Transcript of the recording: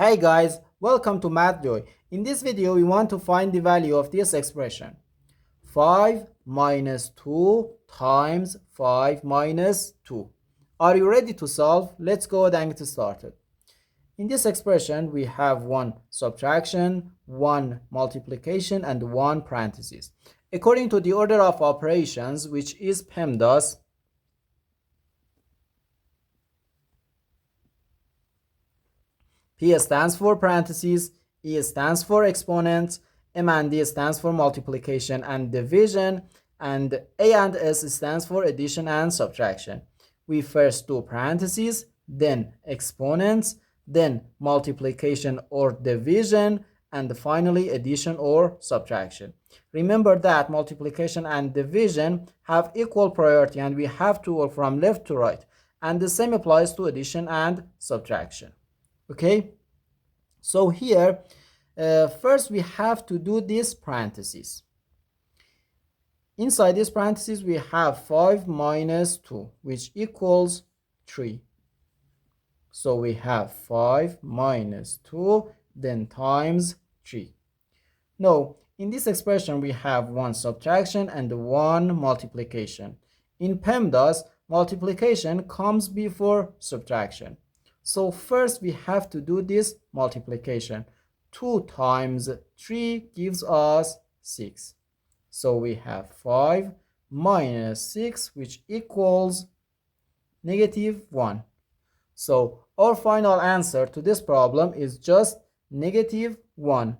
Hey guys, welcome to MathJoy. In this video, we want to find the value of this expression. 5 minus 2 times 5 minus 2. Are you ready to solve? Let's go ahead and get started. In this expression, we have one subtraction, one multiplication, and one parenthesis. According to the order of operations, which is PEMDAS, P stands for parentheses, E stands for exponents, M and D stands for multiplication and division, and A and S stands for addition and subtraction. We first do parentheses, then exponents, then multiplication or division, and finally addition or subtraction. Remember that multiplication and division have equal priority and we have to work from left to right, and the same applies to addition and subtraction. Okay, so here first we have to do this parentheses. Inside this parentheses we have 5 minus 2, which equals 3. So we have 5 minus 2, then times 3. Now in this expression we have one subtraction and one multiplication. In PEMDAS, multiplication comes before subtraction. So first we have to do this multiplication. 2 times 3 gives us 6. So we have 5 minus 6, which equals negative 1. So our final answer to this problem is just negative 1.